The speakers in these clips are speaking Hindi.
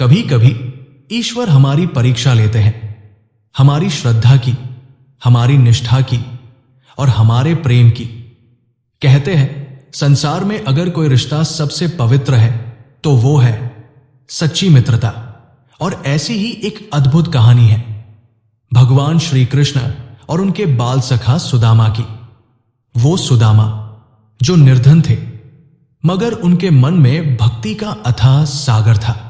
कभी कभी ईश्वर हमारी परीक्षा लेते हैं, हमारी श्रद्धा की, हमारी निष्ठा की और हमारे प्रेम की। कहते हैं संसार में अगर कोई रिश्ता सबसे पवित्र है तो वो है सच्ची मित्रता। और ऐसी ही एक अद्भुत कहानी है भगवान श्री कृष्ण और उनके बाल सखा सुदामा की। वो सुदामा जो निर्धन थे, मगर उनके मन में भक्ति का अथाह सागर था,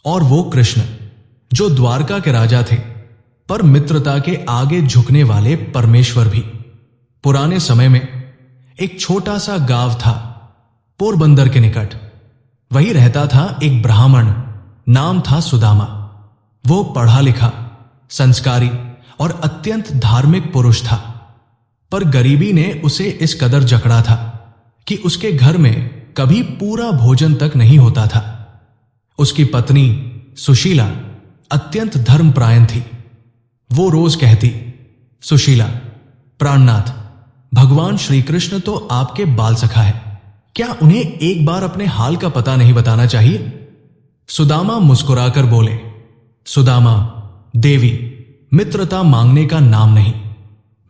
और वो कृष्ण जो द्वारका के राजा थे, पर मित्रता के आगे झुकने वाले परमेश्वर भी। पुराने समय में एक छोटा सा गांव था पोरबंदर के निकट। वही रहता था एक ब्राह्मण, नाम था सुदामा। वो पढ़ा लिखा, संस्कारी और अत्यंत धार्मिक पुरुष था, पर गरीबी ने उसे इस कदर जकड़ा था कि उसके घर में कभी पूरा भोजन तक नहीं होता था। उसकी पत्नी सुशीला अत्यंत धर्मपरायण थी। वो रोज कहती, सुशीला, प्राणनाथ, भगवान श्री कृष्ण तो आपके बाल सखा है, क्या उन्हें एक बार अपने हाल का पता नहीं बताना चाहिए? सुदामा मुस्कुराकर बोले, सुदामा, देवी, मित्रता मांगने का नाम नहीं।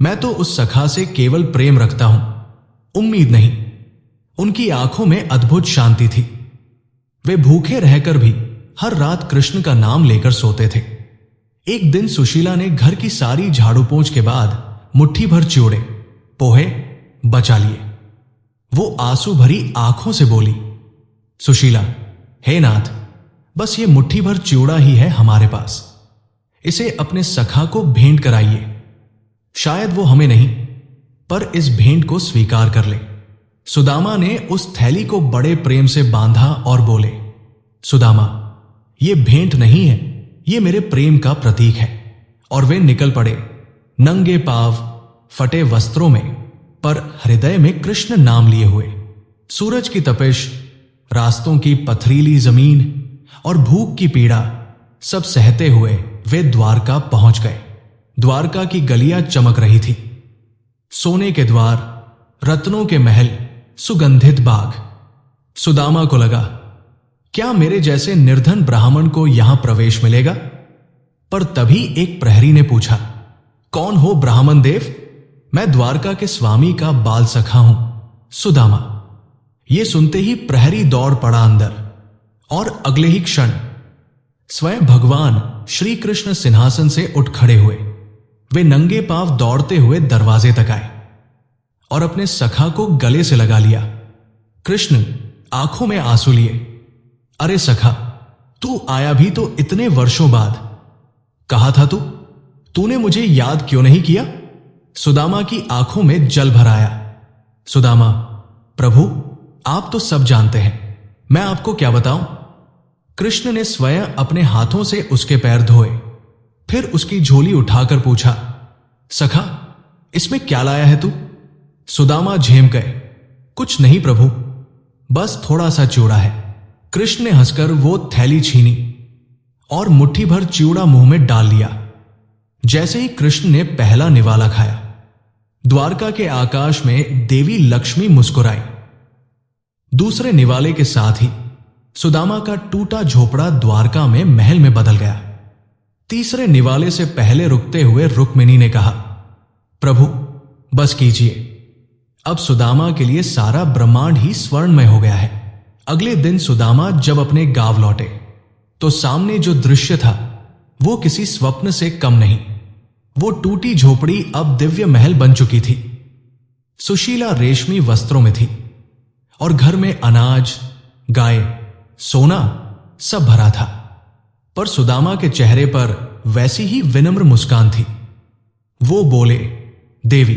मैं तो उस सखा से केवल प्रेम रखता हूं, उम्मीद नहीं। उनकी आंखों में अद्भुत शांति थी। वे भूखे रहकर भी हर रात कृष्ण का नाम लेकर सोते थे। एक दिन सुशीला ने घर की सारी झाड़ू पोंछ के बाद मुट्ठी भर चिवड़े, पोहे बचा लिए। वो आंसू भरी आंखों से बोली, सुशीला, हे नाथ, बस ये मुट्ठी भर चिवड़ा ही है हमारे पास, इसे अपने सखा को भेंट कराइए। शायद वो हमें नहीं, पर इस भेंट को स्वीकार कर ले। सुदामा ने उस थैली को बड़े प्रेम से बांधा और बोले, सुदामा, ये भेंट नहीं है, ये मेरे प्रेम का प्रतीक है। और वे निकल पड़े, नंगे पांव, फटे वस्त्रों में, पर हृदय में कृष्ण नाम लिए हुए। सूरज की तपिश, रास्तों की पथरीली जमीन और भूख की पीड़ा सब सहते हुए वे द्वारका पहुंच गए। द्वारका की गलियां चमक रही थी। सोने के द्वार, रत्नों के महल, सुगंधित बाग। सुदामा को लगा, क्या मेरे जैसे निर्धन ब्राह्मण को यहां प्रवेश मिलेगा? पर तभी एक प्रहरी ने पूछा, कौन हो ब्राह्मण देव? मैं द्वारका के स्वामी का बाल सखा हूं, सुदामा। ये सुनते ही प्रहरी दौड़ पड़ा अंदर, और अगले ही क्षण स्वयं भगवान श्री कृष्ण सिंहासन से उठ खड़े हुए। वे नंगे पांव दौड़ते हुए दरवाजे तक आए और अपने सखा को गले से लगा लिया। कृष्ण आंखों में आंसू लिए, अरे सखा, तू आया भी तो इतने वर्षों बाद। कहा था तूने मुझे याद क्यों नहीं किया? सुदामा की आंखों में जल भर आया। सुदामा, प्रभु, आप तो सब जानते हैं, मैं आपको क्या बताऊं? कृष्ण ने स्वयं अपने हाथों से उसके पैर धोए, फिर उसकी झोली उठाकर पूछा, सखा, इसमें क्या लाया है तू? सुदामा झेम गए, कुछ नहीं प्रभु, बस थोड़ा सा चिवड़ा है। कृष्ण ने हंसकर वो थैली छीनी और मुट्ठी भर चिवड़ा मुंह में डाल लिया। जैसे ही कृष्ण ने पहला निवाला खाया, द्वारका के आकाश में देवी लक्ष्मी मुस्कुराई। दूसरे निवाले के साथ ही सुदामा का टूटा झोपड़ा द्वारका में महल में बदल गया। तीसरे निवाले से पहले रुकते हुए रुक्मिणी ने कहा, प्रभु, बस कीजिए, अब सुदामा के लिए सारा ब्रह्मांड ही स्वर्णमय हो गया है। अगले दिन सुदामा जब अपने गांव लौटे तो सामने जो दृश्य था वो किसी स्वप्न से कम नहीं। वो टूटी झोपड़ी अब दिव्य महल बन चुकी थी। सुशीला रेशमी वस्त्रों में थी और घर में अनाज, गाय, सोना सब भरा था, पर सुदामा के चेहरे पर वैसी ही विनम्र मुस्कान थी। वो बोले, देवी,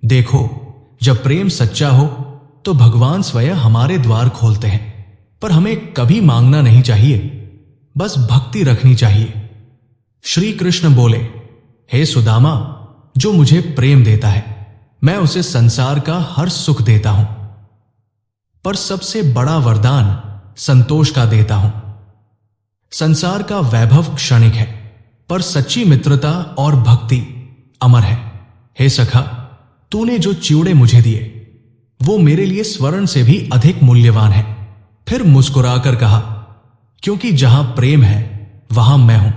देखो, जब प्रेम सच्चा हो तो भगवान स्वयं हमारे द्वार खोलते हैं, पर हमें कभी मांगना नहीं चाहिए, बस भक्ति रखनी चाहिए। श्री कृष्ण बोले, हे सुदामा, जो मुझे प्रेम देता है मैं उसे संसार का हर सुख देता हूं, पर सबसे बड़ा वरदान संतोष का देता हूं। संसार का वैभव क्षणिक है, पर सच्ची मित्रता और भक्ति अमर है। हे सखा, तूने जो चिवड़े मुझे दिए वो मेरे लिए स्वर्ण से भी अधिक मूल्यवान है। फिर मुस्कुराकर कहा, क्योंकि जहां प्रेम है वहां मैं हूं।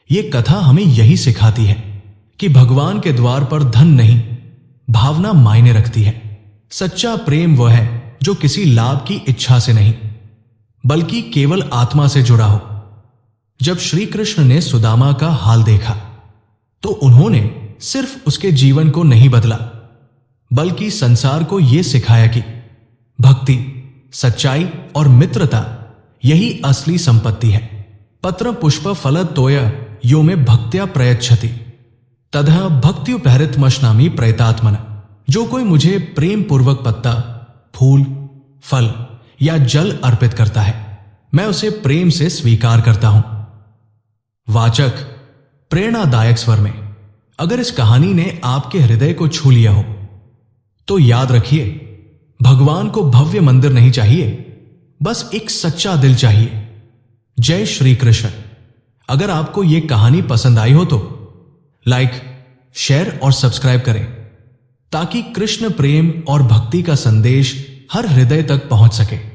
यह कथा हमें यही सिखाती है कि भगवान के द्वार पर धन नहीं, भावना मायने रखती है। सच्चा प्रेम वह है जो किसी लाभ की इच्छा से नहीं, बल्कि केवल आत्मा से जुड़ा हो। जब श्री कृष्ण ने सुदामा का हाल देखा तो उन्होंने सिर्फ उसके जीवन को नहीं बदला, बल्कि संसार को यह सिखाया कि भक्ति, सच्चाई और मित्रता यही असली संपत्ति है। पत्र पुष्प फल तोय यो में भक्त्या प्रयच्छति ततः भक्त्युपहृतमश्नामि प्रयतात्मन। जो कोई मुझे प्रेम पूर्वक पत्ता, फूल, फल या जल अर्पित करता है, मैं उसे प्रेम से स्वीकार करता हूं। वाचक प्रेरणादायक स्वर में। अगर इस कहानी ने आपके हृदय को छू लिया हो तो याद रखिए, भगवान को भव्य मंदिर नहीं चाहिए, बस एक सच्चा दिल चाहिए। जय श्री कृष्ण। अगर आपको यह कहानी पसंद आई हो तो लाइक, शेयर और सब्सक्राइब करें ताकि कृष्ण प्रेम और भक्ति का संदेश हर हृदय तक पहुंच सके।